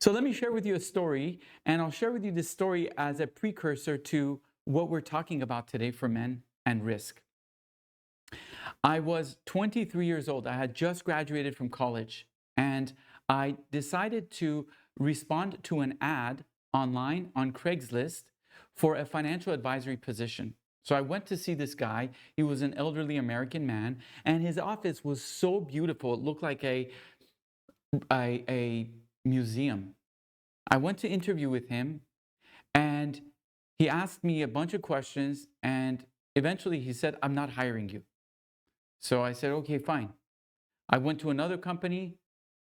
So let me share with you a story, and I'll share with you this story as a precursor to what we're talking about today for men and risk. I was 23 years old. I had just graduated from college, and I decided to respond to an ad online on Craigslist for a financial advisory position. So I went to see this guy. He was an elderly American man, and his office was so beautiful. It looked like a museum. I went to interview with him, and he asked me a bunch of questions, and eventually he said, "I'm not hiring you." So I said, "Okay, fine." I went to another company,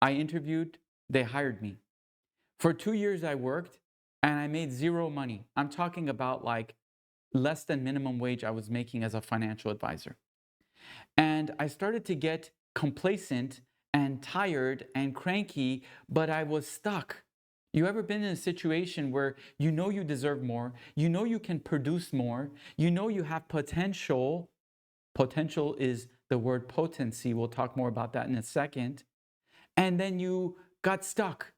I interviewed, they hired me. For 2 years, I worked and I made zero money. I'm talking about like less than minimum wage I was making as a financial advisor. And I started to get complacent and tired and cranky, but I was stuck. You ever been in a situation where you know you deserve more, you know you can produce more, you know you have potential? Potential is the word potency. We'll talk more about that in a second. And then you got stuck.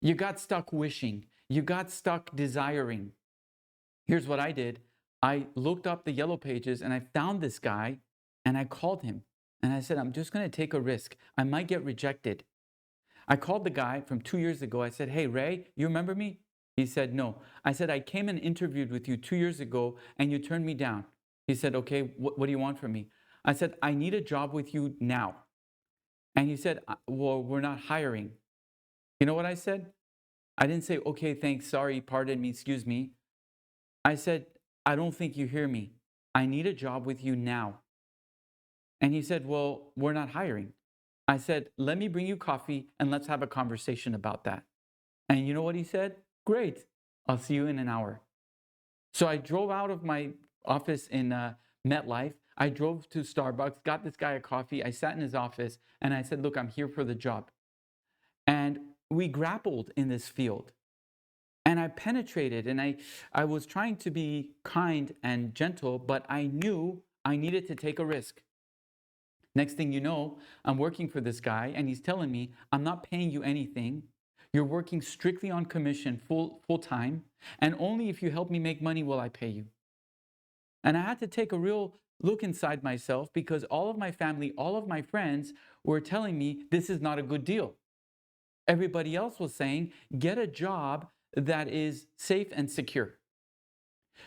You got stuck wishing. You got stuck desiring. Here's what I did. I looked up the yellow pages and I found this guy and I called him. And I said, "I'm just going to take a risk. I might get rejected." I called the guy from 2 years ago. I said, "Hey, Ray, you remember me?" He said, "No." I said, "I came and interviewed with you 2 years ago and you turned me down." He said, "Okay, what do you want from me?" I said, "I need a job with you now." And he said, "Well, we're not hiring." You know what I said? I didn't say, "Okay, thanks, sorry, pardon me, excuse me." I said, "I don't think you hear me. I need a job with you now." And he said, "Well, we're not hiring." I said, "Let me bring you coffee and let's have a conversation about that." And you know what he said? "Great. I'll see you in an hour." So I drove out of my office in MetLife. I drove to Starbucks, got this guy a coffee. I sat in his office and I said, "Look, I'm here for the job." And we grappled in this field. And I penetrated and I was trying to be kind and gentle, but I knew I needed to take a risk. Next thing you know, I'm working for this guy and he's telling me, "I'm not paying you anything. You're working strictly on commission full time, and only if you help me make money will I pay you." And I had to take a real look inside myself because all of my family, all of my friends were telling me this is not a good deal. Everybody else was saying, "Get a job that is safe and secure."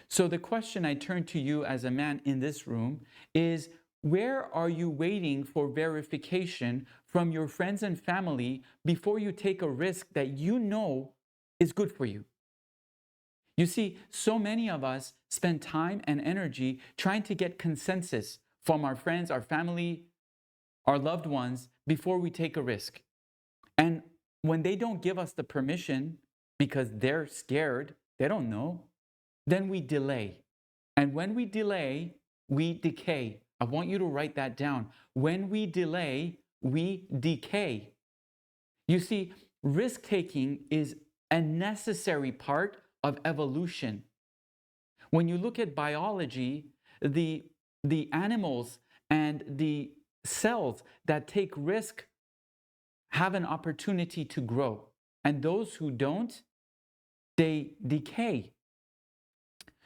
So the question I turn to you as a man in this room is, where are you waiting for verification from your friends and family before you take a risk that you know is good for you? You see, so many of us spend time and energy trying to get consensus from our friends, our family, our loved ones before we take a risk. And when they don't give us the permission because they're scared, they don't know, then we delay. And when we delay, we decay. I want you to write that down. When we delay, we decay. You see, risk taking is a necessary part of evolution. When you look at biology, the, the animals and the cells that take risk have an opportunity to grow. And those who don't, they decay.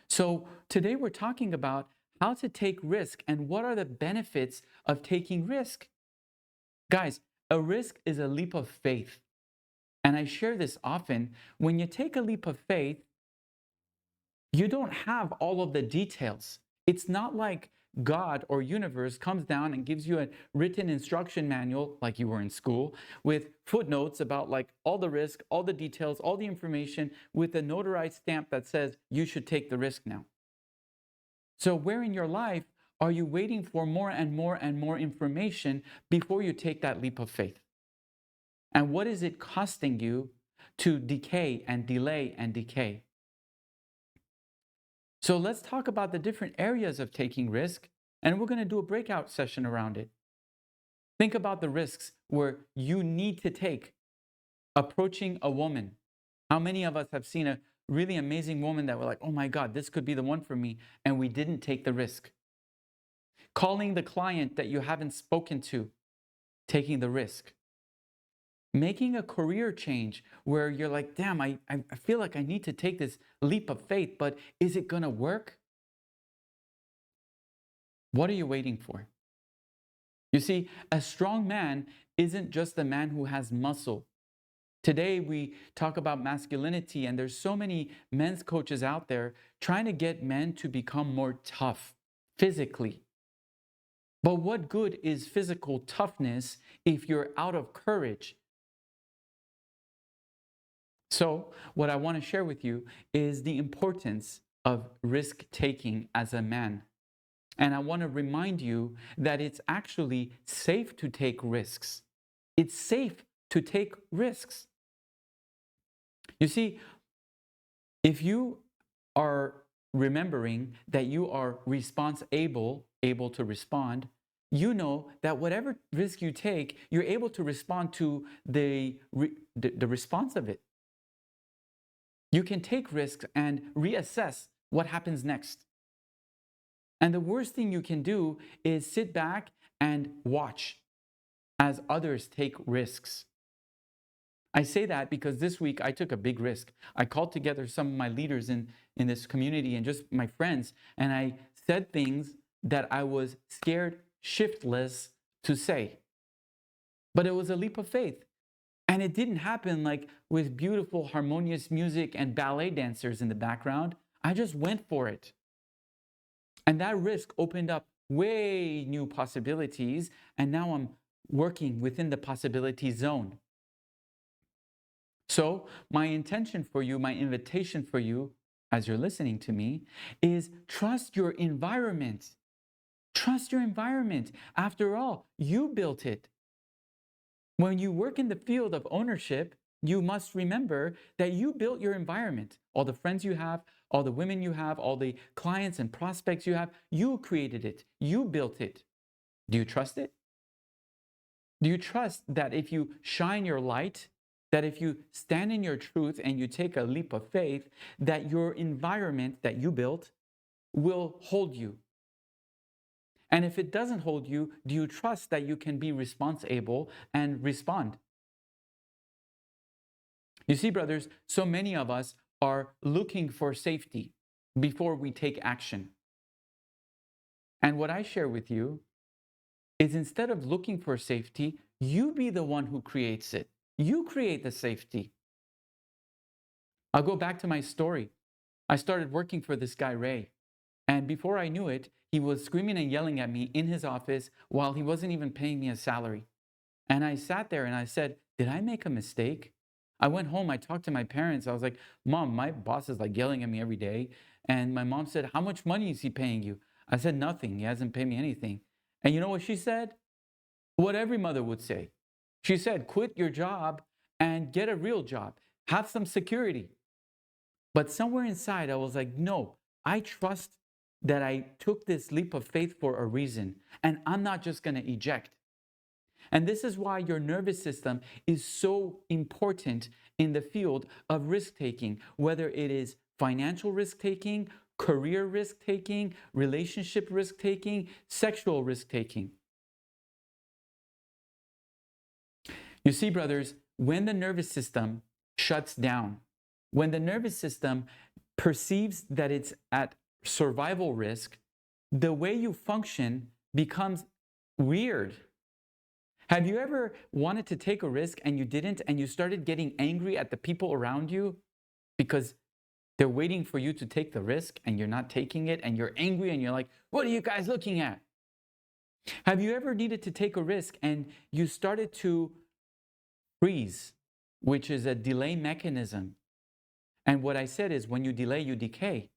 So today we're talking about how to take risk and what are the benefits of taking risk. Guys, a risk is a leap of faith. And I share this often. When you take a leap of faith, you don't have all of the details. It's not like God or universe comes down and gives you a written instruction manual like you were in school with footnotes about like all the risk, all the details, all the information with a notarized stamp that says you should take the risk now. So where in your life are you waiting for more and more and more information before you take that leap of faith? And what is it costing you to decay and delay and decay? So let's talk about the different areas of taking risk, and we're going to do a breakout session around it. Think about the risks where you need to take. Approaching a woman. How many of us have seen a really amazing woman that we're like, "Oh my God, this could be the one for me," and we didn't take the risk? Calling the client that you haven't spoken to, taking the risk. Making a career change where you're like, damn, I feel like I need to take this leap of faith, but is it going to work? What are you waiting for? You see, a strong man isn't just a man who has muscle. Today, we talk about masculinity, and there's so many men's coaches out there trying to get men to become more tough physically. But what good is physical toughness if you're out of courage? So, what I want to share with you is the importance of risk taking as a man. And I want to remind you that it's actually safe to take risks. It's safe to take risks. You see, if you are remembering that you are able to respond, you know that whatever risk you take, you're able to respond to the response of it. You can take risks and reassess what happens next. And the worst thing you can do is sit back and watch as others take risks. I say that because this week I took a big risk. I called together some of my leaders in this community and just my friends, and I said things that I was scared shiftless to say. But it was a leap of faith. And it didn't happen like with beautiful, harmonious music and ballet dancers in the background. I just went for it. And that risk opened up way new possibilities. And now I'm working within the possibility zone. So, my intention for you, my invitation for you, as you're listening to me, is trust your environment. Trust your environment. After all, you built it. When you work in the field of ownership, you must remember that you built your environment. All the friends you have, all the women you have, all the clients and prospects you have, you created it. You built it. Do you trust it? Do you trust that if you shine your light, that if you stand in your truth and you take a leap of faith, that your environment that you built will hold you? And if it doesn't hold you, do you trust that you can be responsible and respond? You see, brothers, so many of us are looking for safety before we take action. And what I share with you is instead of looking for safety, you be the one who creates it. You create the safety. I'll go back to my story. I started working for this guy, Ray. And before I knew it, he was screaming and yelling at me in his office while he wasn't even paying me a salary. And I sat there and I said, did I make a mistake? I went home, I talked to my parents. I was like, Mom, my boss is like yelling at me every day. And my mom said, how much money is he paying you? I said, nothing. He hasn't paid me anything. And you know what she said? What every mother would say. She said, quit your job and get a real job. Have some security. But somewhere inside, I was like, no, I trust that I took this leap of faith for a reason. And I'm not just going to eject. And this is why your nervous system is so important in the field of risk taking, whether it is financial risk taking, career risk taking, relationship risk taking, sexual risk taking. You see, brothers, when the nervous system shuts down, when the nervous system perceives that it's at survival risk, the way you function becomes weird. Have you ever wanted to take a risk and you didn't, and you started getting angry at the people around you because they're waiting for you to take the risk and you're not taking it, and you're angry and you're like, what are you guys looking at? Have you ever needed to take a risk and you started to freeze, which is a delay mechanism? And what I said is when you delay, you decay.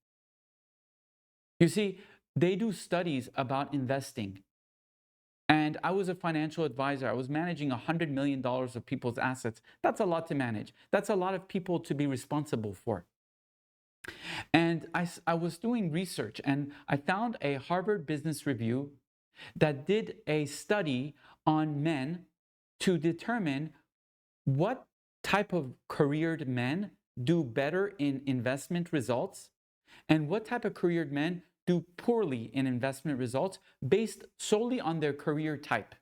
You see, they do studies about investing. And I was a financial advisor. I was managing $100 million of people's assets. That's a lot to manage. That's a lot of people to be responsible for. And I was doing research, and I found a Harvard Business Review that did a study on men to determine what type of careered men do better in investment results and what type of careered men do poorly in investment results based solely on their career type.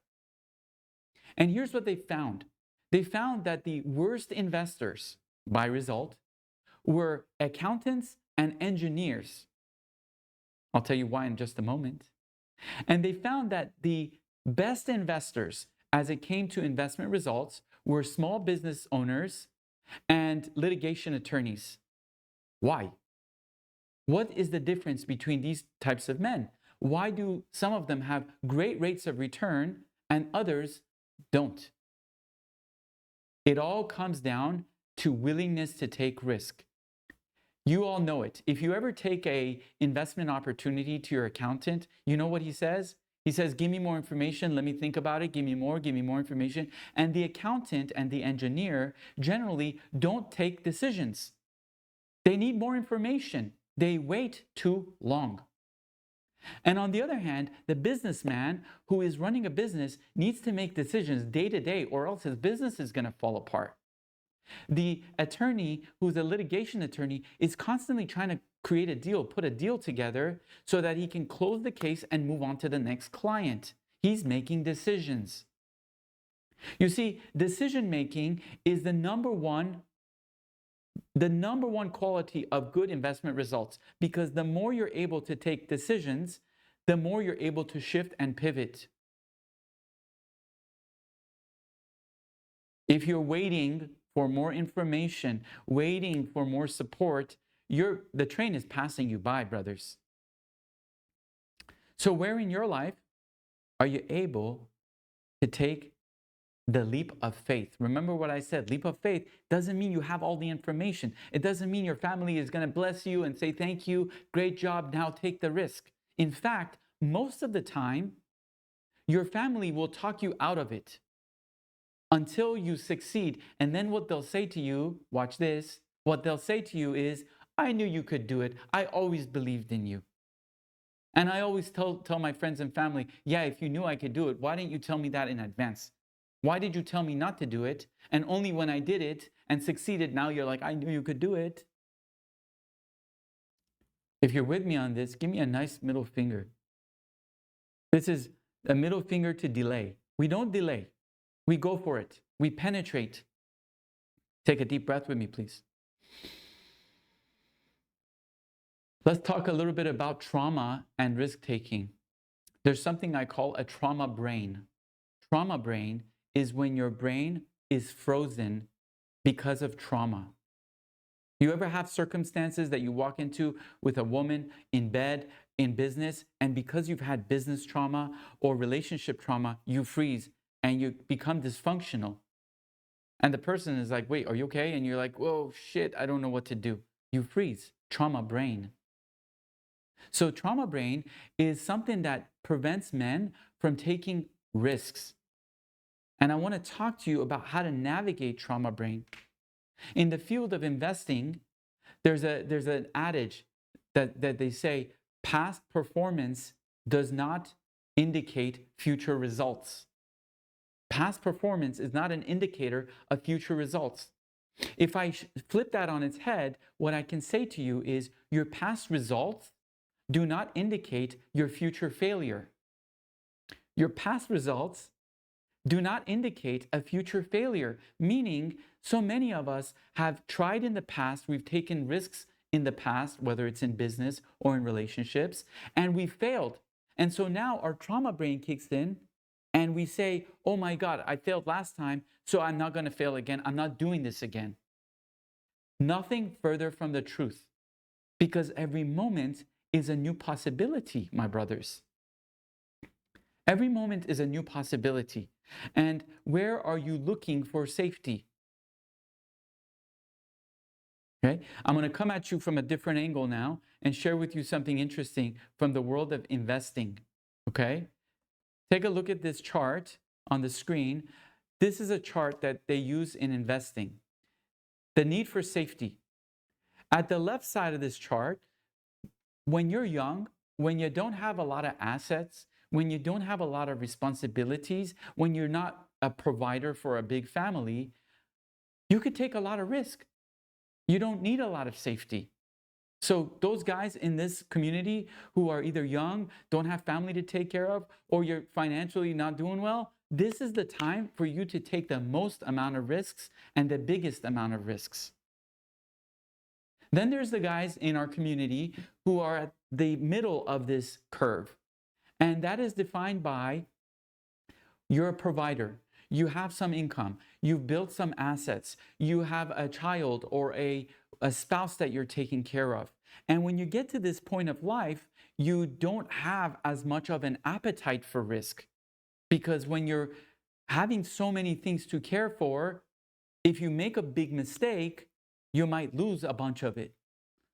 And here's what they found. They found that the worst investors by result were accountants and engineers. I'll tell you why in just a moment. And they found that the best investors, as it came to investment results, were small business owners and litigation attorneys. Why? What is the difference between these types of men? Why do some of them have great rates of return and others don't? It all comes down to willingness to take risk. You all know it. If you ever take an investment opportunity to your accountant, you know what he says? He says, give me more information, let me think about it, give me more information. And the accountant and the engineer generally don't take decisions. They need more information. They wait too long. And on the other hand, the businessman who is running a business needs to make decisions day to day, or else his business is going to fall apart. The attorney, who's a litigation attorney, is constantly trying to create a deal, put a deal together so that he can close the case and move on to the next client. He's making decisions. You see, decision making is the number one quality of good investment results, because the more you're able to take decisions, the more you're able to shift and pivot. If you're waiting for more information, waiting for more support, the train is passing you by, brothers. So where in your life are you able to take the leap of faith? Remember what I said, leap of faith doesn't mean you have all the information. It doesn't mean your family is going to bless you and say, thank you, great job, now take the risk. In fact, most of the time, your family will talk you out of it until you succeed. And then what they'll say to you, watch this, what they'll say to you is, I knew you could do it. I always believed in you. And I always tell my friends and family, yeah, if you knew I could do it, why didn't you tell me that in advance? Why did you tell me not to do it? And only when I did it and succeeded, now you're like, I knew you could do it. If you're with me on this, give me a nice middle finger. This is a middle finger to delay. We don't delay. We go for it. We penetrate. Take a deep breath with me, please. Let's talk a little bit about trauma and risk-taking. There's something I call a trauma brain. Trauma brain is when your brain is frozen because of trauma. You ever have circumstances that you walk into with a woman in bed, in business, and because you've had business trauma or relationship trauma, you freeze and you become dysfunctional. And the person is like, wait, are you okay? And you're like, whoa, shit, I don't know what to do. You freeze. Trauma brain. So trauma brain is something that prevents men from taking risks. And I want to talk to you about how to navigate trauma brain. In the field of investing, there's an adage that they say, past performance does not indicate future results. Past performance is not an indicator of future results. If I flip that on its head, what I can say to you is your past results do not indicate your future failure. Your past results do not indicate a future failure, meaning so many of us have tried in the past, we've taken risks in the past, whether it's in business or in relationships, and we failed. And so now our trauma brain kicks in and we say, oh my God, I failed last time, so I'm not going to fail again. I'm not doing this again. Nothing further from the truth, because every moment is a new possibility, my brothers. Every moment is a new possibility. And where are you looking for safety? Okay, I'm going to come at you from a different angle now and share with you something interesting from the world of investing. Okay, take a look at this chart on the screen. This is a chart that they use in investing. The need for safety. At the left side of this chart, when you're young, when you don't have a lot of assets, when you don't have a lot of responsibilities, when you're not a provider for a big family, you could take a lot of risk. You don't need a lot of safety. So those guys in this community who are either young, don't have family to take care of, or you're financially not doing well, this is the time for you to take the most amount of risks and the biggest amount of risks. Then there's the guys in our community who are at the middle of this curve. And that is defined by you're a provider. You have some income. You've built some assets. You have a child or a spouse that you're taking care of. And when you get to this point of life, you don't have as much of an appetite for risk. Because when you're having so many things to care for, if you make a big mistake, you might lose a bunch of it.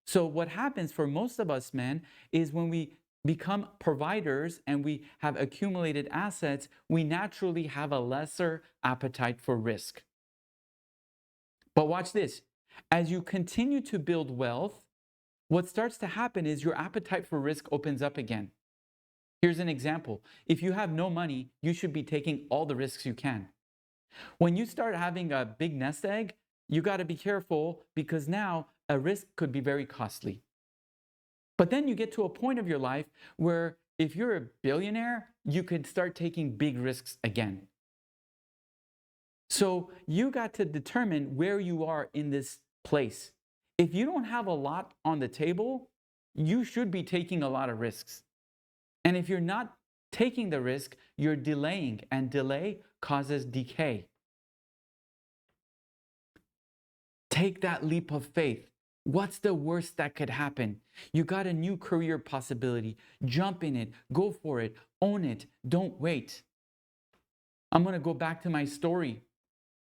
So what happens for most of us men is when we become providers and we have accumulated assets, we naturally have a lesser appetite for risk. But watch this. As you continue to build wealth, what starts to happen is your appetite for risk opens up again. Here's an example. If you have no money, you should be taking all the risks you can. When you start having a big nest egg, you got to be careful because now a risk could be very costly. But then you get to a point of your life where if you're a billionaire, you could start taking big risks again. So you got to determine where you are in this place. If you don't have a lot on the table, you should be taking a lot of risks. And if you're not taking the risk, you're delaying, and delay causes decay. Take that leap of faith. What's the worst that could happen? You got a new career possibility. Jump in it. Go for it. Own it. Don't wait. I'm going to go back to my story.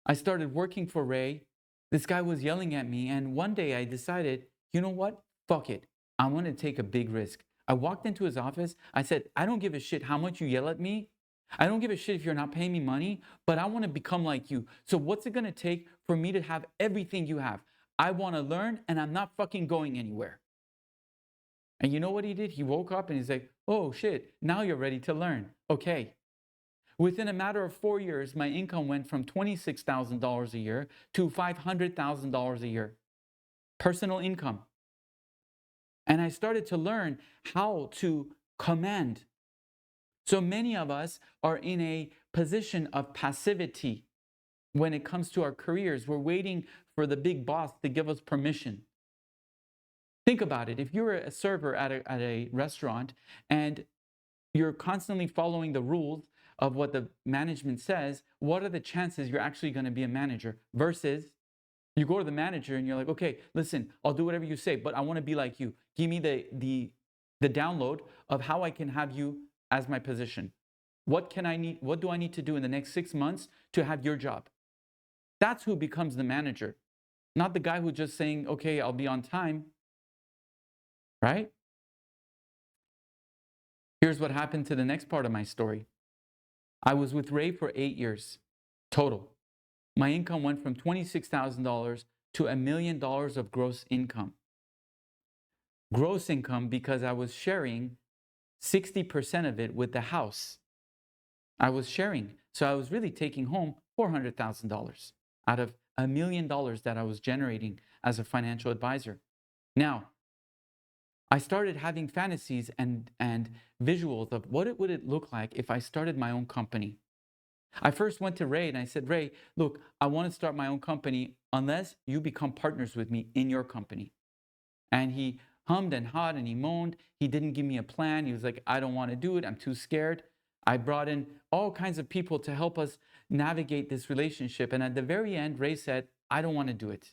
I started working for Ray. This guy was yelling at me. And one day I decided, you know what? Fuck it. I want to take a big risk. I walked into his office. I said, I don't give a shit how much you yell at me. I don't give a shit if you're not paying me money, but I want to become like you. So what's it going to take for me to have everything you have? I want to learn, and I'm not fucking going anywhere. And you know what he did? He woke up and he's like, oh shit, now you're ready to learn. Okay. Within a matter of 4 years, my income went from $26,000 a year to $500,000 a year. Personal income. And I started to learn how to command. So many of us are in a position of passivity when it comes to our careers. We're waiting for the big boss to give us permission. Think about it. If you're a server at a restaurant and you're constantly following the rules of what the management says, what are the chances you're actually going to be a manager? Versus you go to the manager and you're like, okay, listen, I'll do whatever you say, but I want to be like you. Give me the download of how I can have you as my position. What do I need to do in the next 6 months to have your job? That's who becomes the manager, not the guy who's just saying, okay, I'll be on time, right? Here's what happened to the next part of my story. I was with Ray for 8 years total. My income went from $26,000 to $1 million of gross income. Gross income because I was sharing 60% of it with the house. I was sharing. So I was really taking home $400,000 out of $1 million that I was generating as a financial advisor. Now, I started having fantasies and visuals of what would it look like if I started my own company. I first went to Ray and I said, Ray, look, I want to start my own company unless you become partners with me in your company. And he hummed and hawed and he moaned. He didn't give me a plan. He was like, I don't want to do it. I'm too scared. I brought in all kinds of people to help us navigate this relationship. And at the very end, Ray said, I don't want to do it.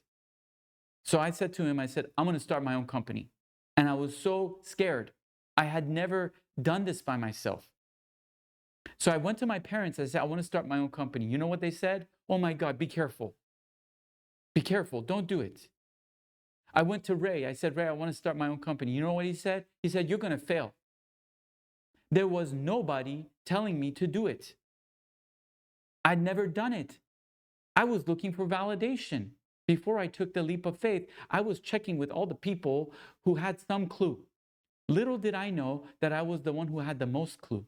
So I said to him, I said, I'm going to start my own company. And I was so scared. I had never done this by myself. So I went to my parents. I said, I want to start my own company. You know what they said? Oh my God, be careful. Be careful. Don't do it. I went to Ray. I said, Ray, I want to start my own company. You know what he said? He said, you're going to fail. There was nobody telling me to do it. I'd never done it. I was looking for validation. Before I took the leap of faith, I was checking with all the people who had some clue. Little did I know that I was the one who had the most clue.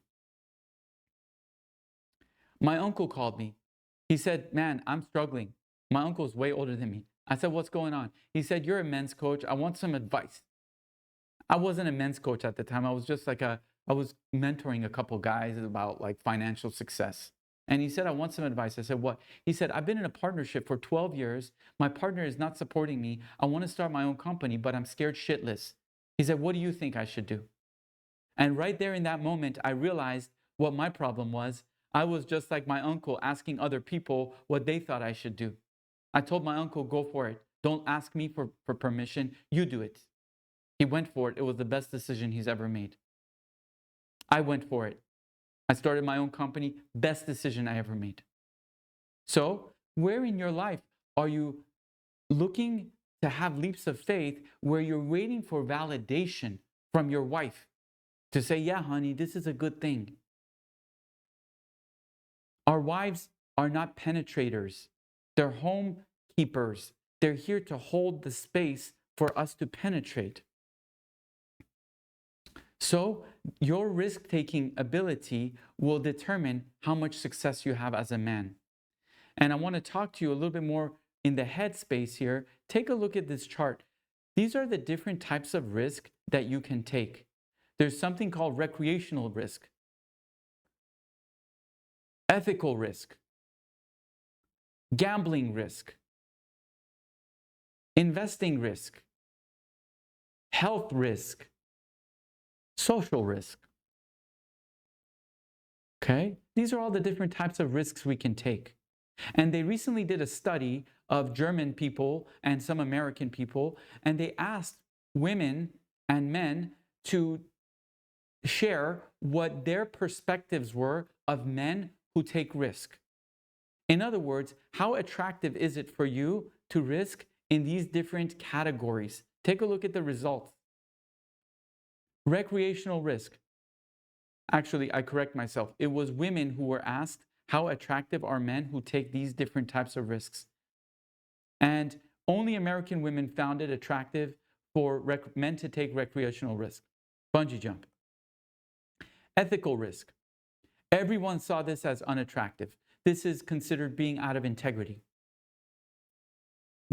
My uncle called me. He said, man, I'm struggling. My uncle's way older than me. I said, what's going on? He said, you're a men's coach. I want some advice. I wasn't a men's coach at the time. I was just like I was mentoring a couple guys about like financial success. And he said, I want some advice. I said, what? He said, I've been in a partnership for 12 years. My partner is not supporting me. I want to start my own company, but I'm scared shitless. He said, what do you think I should do? And right there in that moment, I realized what my problem was. I was just like my uncle asking other people what they thought I should do. I told my uncle, go for it. Don't ask me for permission. You do it. He went for it. It was the best decision he's ever made. I went for it. I started my own company. Best decision I ever made. So, where in your life are you looking to have leaps of faith where you're waiting for validation from your wife to say, yeah, honey, this is a good thing? Our wives are not penetrators. They're home keepers. They're here to hold the space for us to penetrate. So your risk-taking ability will determine how much success you have as a man. And I want to talk to you a little bit more in the headspace here. Take a look at this chart. These are the different types of risk that you can take. There's something called recreational risk, ethical risk, gambling risk, investing risk, health risk, social risk. Okay? These are all the different types of risks we can take. And they recently did a study of German people and some American people, and they asked women and men to share what their perspectives were of men who take risk. In other words, how attractive is it for you to risk in these different categories? Take a look at the results. Recreational risk. Actually, I correct myself. It was women who were asked how attractive are men who take these different types of risks. And only American women found it attractive for men to take recreational risk. Bungee jump. Ethical risk. Everyone saw this as unattractive. This is considered being out of integrity.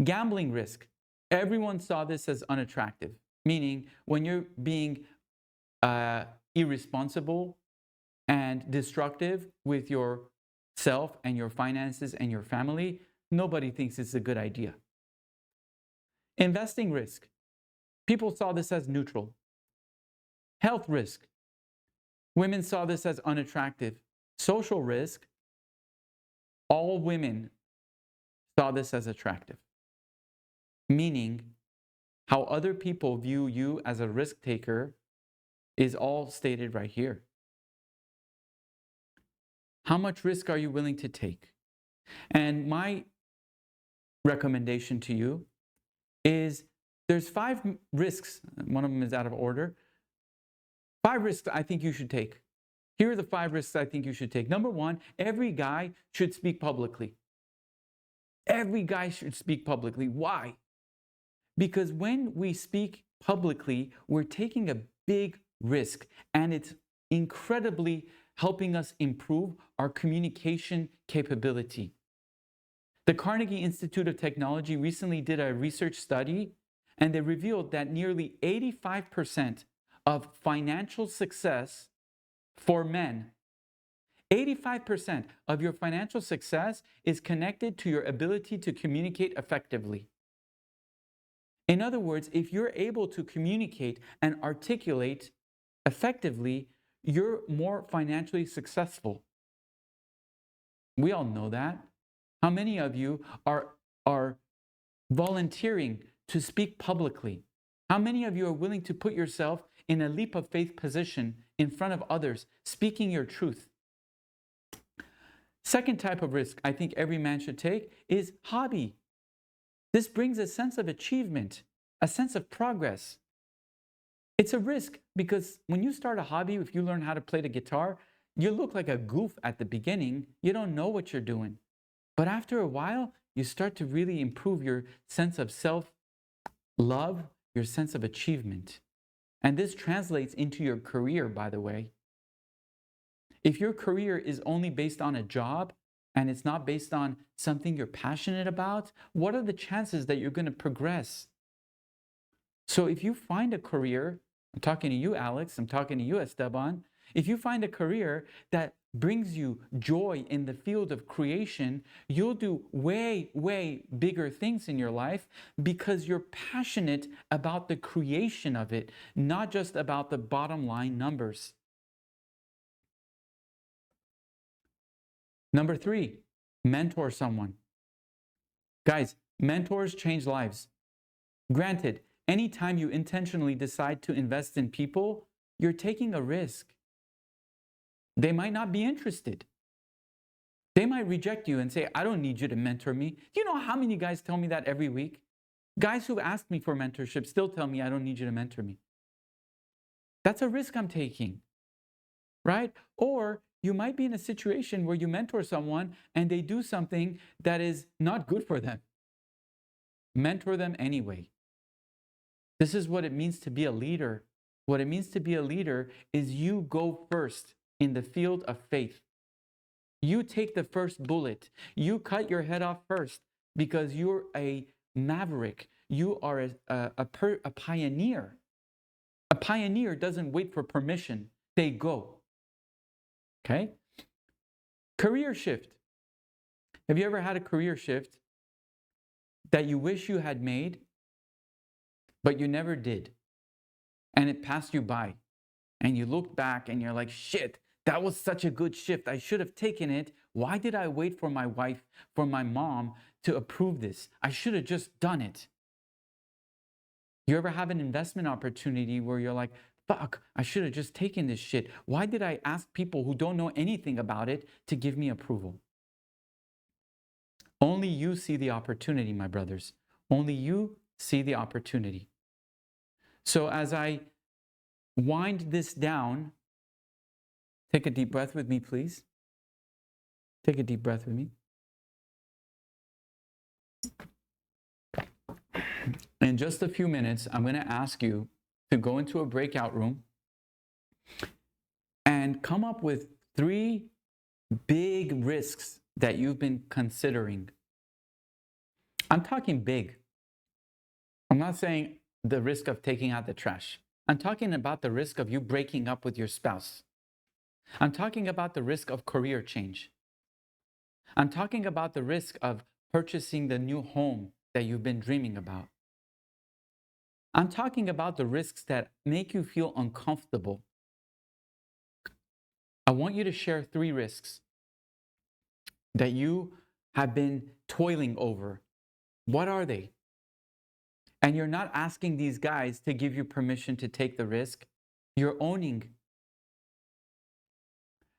Gambling risk. Everyone saw this as unattractive, meaning when you're being irresponsible and destructive with yourself and your finances and your family, nobody thinks it's a good idea. Investing risk. People saw this as neutral. Health risk. Women saw this as unattractive. Social risk. All women saw this as attractive. Meaning, how other people view you as a risk taker is all stated right here. How much risk are you willing to take? And my recommendation to you is there's 5 risks. One of them is out of order. 5 risks I think you should take. Here are the 5 risks I think you should take. Number 1, every guy should speak publicly. Every guy should speak publicly. Why? Because when we speak publicly, we're taking a big risk, and it's incredibly helping us improve our communication capability. The Carnegie Institute of Technology recently did a research study, and they revealed that nearly 85% of financial success for men, 85% of your financial success is connected to your ability to communicate effectively. In other words, if you're able to communicate and articulate effectively, you're more financially successful. We all know that. How many of you are volunteering to speak publicly? How many of you are willing to put yourself in a leap of faith position in front of others, speaking your truth? Second type of risk I think every man should take is hobby. This brings a sense of achievement, a sense of progress. It's a risk because when you start a hobby, if you learn how to play the guitar, you look like a goof at the beginning. You don't know what you're doing. But after a while, you start to really improve your sense of self-love, your sense of achievement. And this translates into your career, by the way. If your career is only based on a job and it's not based on something you're passionate about, what are the chances that you're going to progress? So if you find a career, I'm talking to you, Alex, I'm talking to you, Esteban, if you find a career that brings you joy in the field of creation, you'll do way, way bigger things in your life because you're passionate about the creation of it, not just about the bottom line numbers. Number 3, mentor someone. Guys, mentors change lives. Granted, anytime you intentionally decide to invest in people, you're taking a risk. They might not be interested. They might reject you and say, I don't need you to mentor me. Do you know how many guys tell me that every week? Guys who ask me for mentorship still tell me, I don't need you to mentor me. That's a risk I'm taking, right? Or you might be in a situation where you mentor someone and they do something that is not good for them. Mentor them anyway. This is what it means to be a leader. What it means to be a leader is you go first in the field of faith. You take the first bullet. You cut your head off first because you're a maverick. You are a pioneer. A pioneer doesn't wait for permission. They go. Okay? Career shift. Have you ever had a career shift that you wish you had made, but you never did? And it passed you by. And you look back and you're like, shit, that was such a good shift. I should have taken it. Why did I wait for my wife, for my mom to approve this? I should have just done it. You ever have an investment opportunity where you're like, fuck, I should have just taken this shit. Why did I ask people who don't know anything about it to give me approval? Only you see the opportunity, my brothers. Only you see the opportunity. So as I wind this down, take a deep breath with me, please. Take a deep breath with me. In just a few minutes, I'm going to ask you to go into a breakout room and come up with 3 big risks that you've been considering. I'm talking big. I'm not saying the risk of taking out the trash. I'm talking about the risk of you breaking up with your spouse. I'm talking about the risk of career change. I'm talking about the risk of purchasing the new home that you've been dreaming about. I'm talking about the risks that make you feel uncomfortable. I want you to share 3 risks that you have been toiling over. What are they? And you're not asking these guys to give you permission to take the risk. You're owning.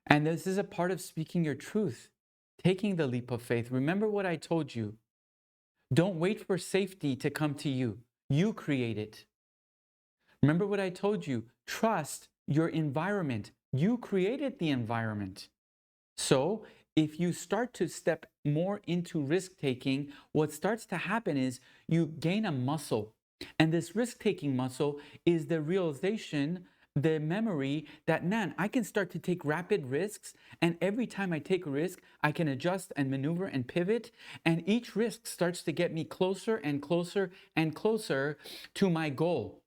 And this is a part of speaking your truth, taking the leap of faith. Remember what I told you. Don't wait for safety to come to you. You create it. Remember what I told you. Trust your environment. You created the environment. So if you start to step more into risk-taking, what starts to happen is you gain a muscle. And this risk-taking muscle is the realization, the memory that, man, I can start to take rapid risks. And every time I take a risk, I can adjust and maneuver and pivot. And each risk starts to get me closer and closer and closer to my goal.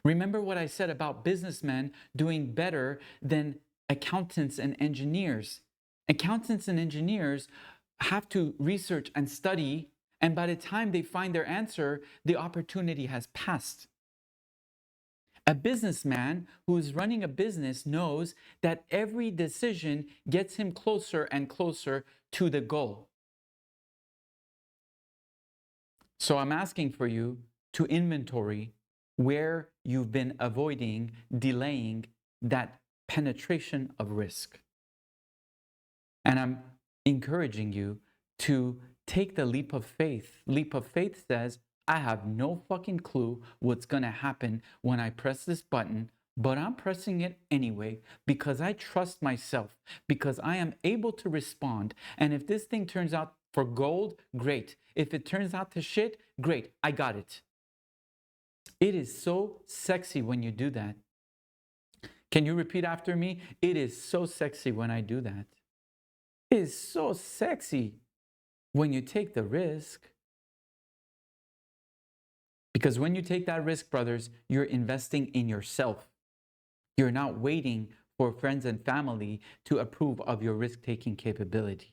Remember what I said about businessmen doing better than accountants and engineers. Accountants and engineers have to research and study, and by the time they find their answer, the opportunity has passed. A businessman who is running a business knows that every decision gets him closer and closer to the goal. So I'm asking for you to inventory where you've been avoiding, delaying that penetration of risk. And I'm encouraging you to take the leap of faith. Leap of faith says, I have no fucking clue what's going to happen when I press this button, but I'm pressing it anyway because I trust myself, because I am able to respond. And if this thing turns out for gold, great. If it turns out to shit, great. I got it. It is so sexy when you do that. Can you repeat after me? It is so sexy when I do that. It is so sexy when you take the risk. Because when you take that risk, brothers, you're investing in yourself. You're not waiting for friends and family to approve of your risk taking capability.